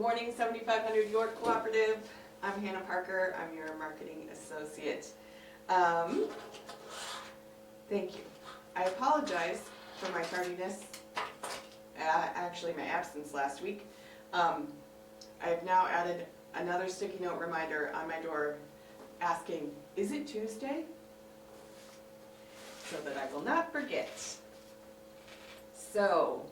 morning, 7500 York Cooperative. I'm Hannah Parker. I'm your marketing associate. Thank you. I apologize for my tardiness, actually my absence last week. I've now added another sticky note reminder on my door asking, is it Tuesday? So that I will not forget. So,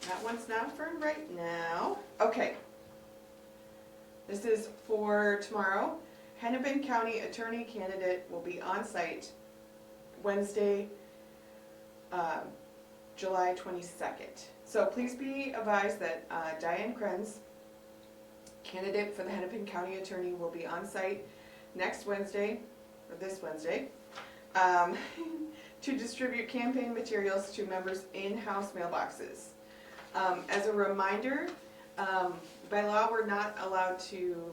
that one's not for right now. Okay. This is for tomorrow. Hennepin County Attorney candidate will be on site Wednesday, July 22nd. So please be advised that Diane Krenz, candidate for the Hennepin County Attorney, will be on site next Wednesday, or this Wednesday, to distribute campaign materials to members' in-house mailboxes. As a reminder, by law we're not allowed to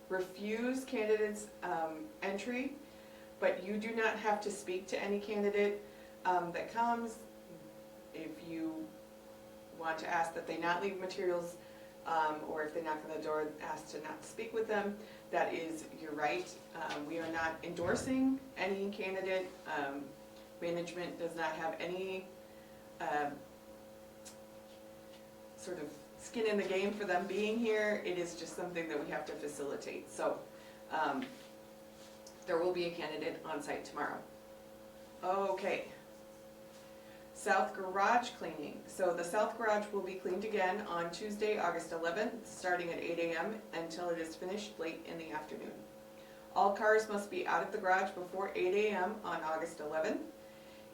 refuse candidates entry, but you do not have to speak to any candidate that comes. If you want to ask that they not leave materials, or if they knock on the door, ask to not speak with them, that is your right. We are not endorsing any candidate. Management does not have any sort of skin in the game for them being here. It is just something that we have to facilitate. So there will be a candidate on site tomorrow. Okay. South Garage cleaning. So the South Garage will be cleaned again on Tuesday, August 11th, starting at 8 a.m. until it is finished late in the afternoon. All cars must be out of the garage before 8 a.m. on August 11th.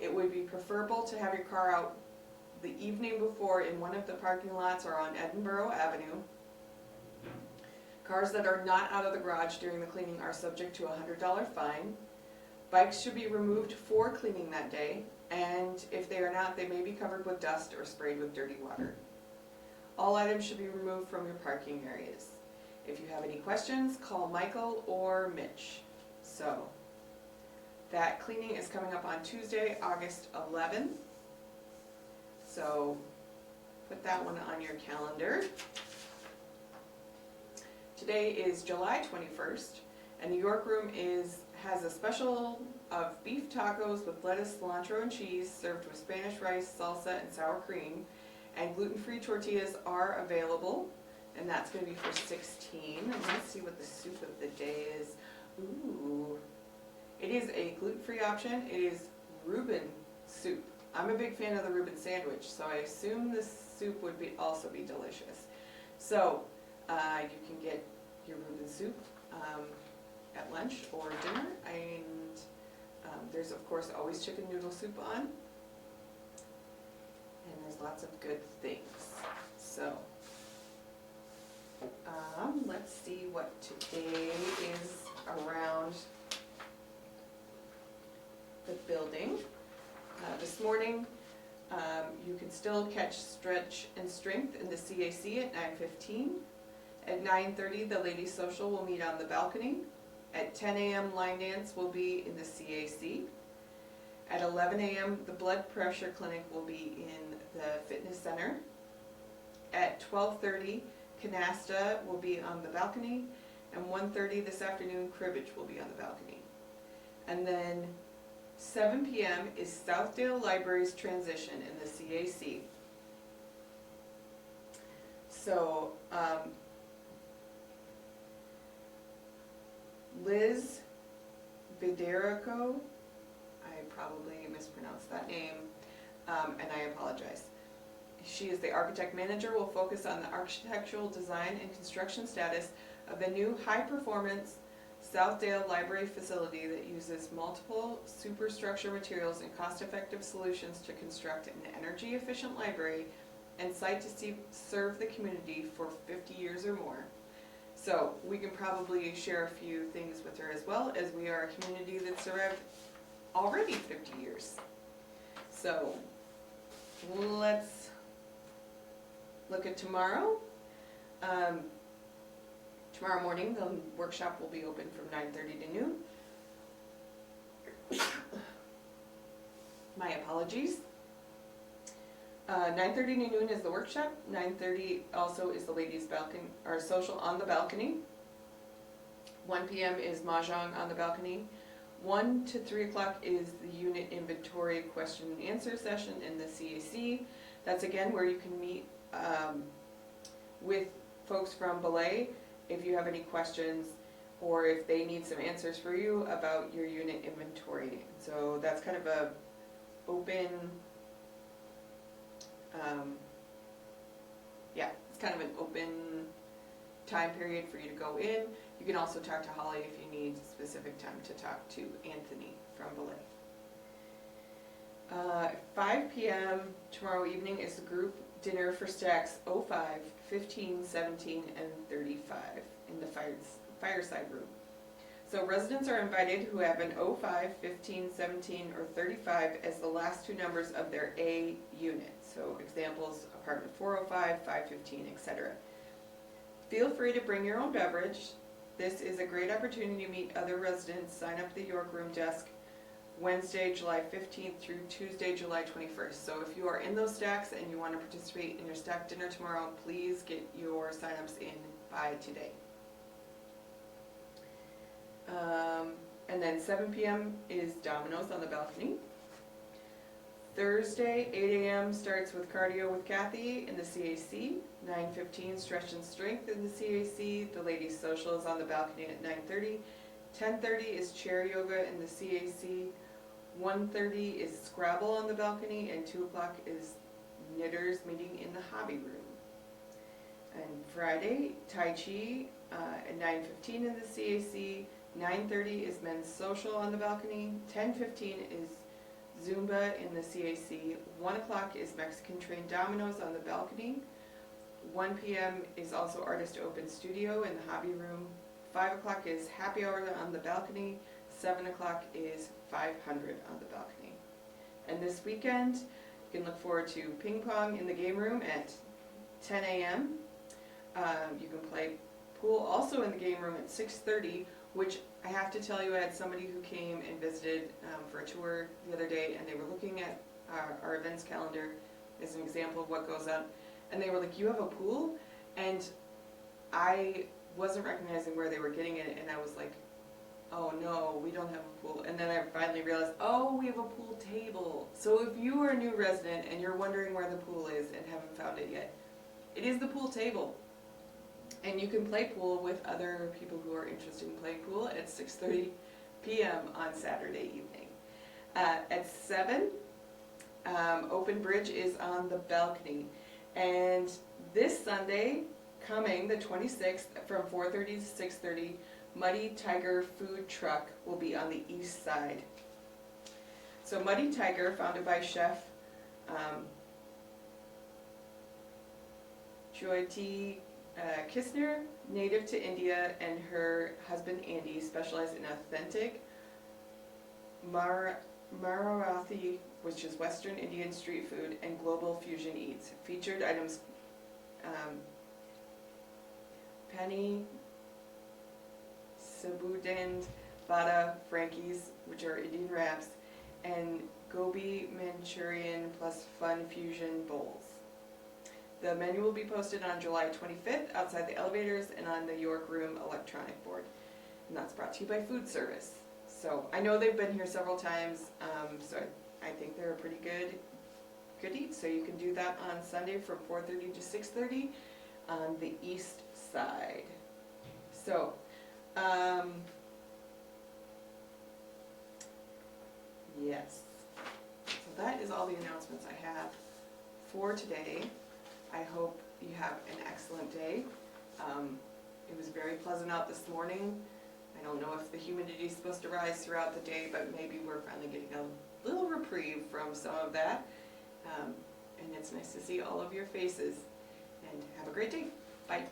It would be preferable to have your car out the evening before in one of the parking lots or on Edinburgh Avenue. Cars that are not out of the garage during the cleaning are subject to a $100 fine. Bikes should be removed for cleaning that day, and if they are not, they may be covered with dust or sprayed with dirty water. All items should be removed from your parking areas. If you have any questions, call Michael or Mitch. So, that cleaning is coming up on Tuesday, August 11th. So, put that one on your calendar. Today is July 21st, and the York Room has a special of beef tacos with lettuce, cilantro, and cheese served with Spanish rice, salsa, and sour cream. And gluten-free tortillas are available, and that's going to be for $16. And let's see what the soup of the day is. Ooh. It is a gluten-free option. It is Reuben soup. I'm a big fan of the Reuben sandwich, so I assume this soup would also be delicious. So you can get your Reuben soup at lunch or dinner, and there's of course always chicken noodle soup on, and there's lots of good things. So let's see what today is around the building. This morning you can still catch Stretch and Strength in the CAC at 9:15. At 9:30 the Ladies Social will meet on the balcony. At 10 a.m. line dance will be in the CAC. At 11 a.m. the blood pressure clinic will be in the fitness center. At 12:30 Canasta will be on the balcony, and 1:30 this afternoon cribbage will be on the balcony. And then 7 p.m. is Southdale Library's transition in the CAC. So Liz Viderico, I probably mispronounced that name, and I apologize. She is the architect manager, will focus on the architectural design and construction status of the new high-performance Southdale Library facility that uses multiple superstructure materials and cost-effective solutions to construct an energy-efficient library and site to serve the community for 50 years or more. So we can probably share a few things with her as well, as we are a community that's survived already 50 years. So let's look at tomorrow. Tomorrow morning the workshop will be open from 9:30 to noon. My apologies. 9:30 to noon is the workshop. 9:30 also is the ladies' balcony, or social on the balcony. 1 p.m. is mahjong on the balcony. 1 to 3 o'clock is the unit inventory question and answer session in the CAC. That's again where you can meet with folks from Belay if you have any questions or if they need some answers for you about your unit inventory. So that's kind of a open, it's kind of an open time period for you to go in. You can also talk to Holly if you need specific time to talk to Anthony from Belay. 5 p.m. tomorrow evening is the group dinner for stacks 05, 15, 17, and 35 in the fireside room. So residents are invited who have an 05, 15, 17, or 35 as the last two numbers of their A unit. So examples, apartment 405, 515, etc. Feel free to bring your own beverage. This is a great opportunity to meet other residents. Sign up at the York Room desk Wednesday, July 15th through Tuesday, July 21st. So if you are in those stacks and you want to participate in your stack dinner tomorrow, please get your signups in by today. And then 7 p.m. is Domino's on the balcony. Thursday, 8 a.m. starts with cardio with Kathy in the CAC. 9:15 stretch and strength in the CAC. The ladies' social is on the balcony at 9:30. 10:30 is chair yoga in the CAC. 1:30 is Scrabble on the balcony, and 2 o'clock is knitters meeting in the hobby room. And Friday, Tai Chi at 9:15 in the CAC. 9:30 is men's social on the balcony. 10:15 is Zumba in the CAC. 1 o'clock is Mexican trained dominoes on the balcony. 1 p.m. is also artist open studio in the hobby room. 5 o'clock is happy hour on the balcony. 7 o'clock is 500 on the balcony. And this weekend, you can look forward to ping pong in the game room at 10 a.m. You can play pool also in the game room at 6:30, which I have to tell you, I had somebody who came and visited for a tour the other day, and they were looking at our events calendar as an example of what goes on, and they were like, "You have a pool?" And I wasn't recognizing where they were getting it, and I was like, "Oh no, we don't have a pool." And then I finally realized, oh, we have a pool table. So if you are a new resident and you're wondering where the pool is and haven't found it yet, it is the pool table. And you can play pool with other people who are interested in playing pool at 6:30 p.m. on Saturday evening. At 7, Open Bridge is on the balcony. And this Sunday, coming the 26th, from 4:30 to 6:30, Muddy Tiger Food Truck will be on the east side. So Muddy Tiger, founded by Chef Jyoti Kistner, native to India, and her husband Andy specialize in authentic Marathi, which is Western Indian street food, and global fusion eats. Featured items: Pani, Sabudand, Vada, Frankie's, which are Indian wraps, and Gobi Manchurian plus fun fusion bowls. The menu will be posted on July 25th outside the elevators and on the York Room electronic board. And that's brought to you by Food Service. So I know they've been here several times, so I think they're a pretty good eat. So you can do that on Sunday from 4:30 to 6:30 on the east side. So, yes. So that is all the announcements I have for today. I hope you have an excellent day. It was very pleasant out this morning. I don't know if the humidity is supposed to rise throughout the day, but maybe we're finally getting a little reprieve from some of that. And it's nice to see all of your faces. And have a great day. Bye.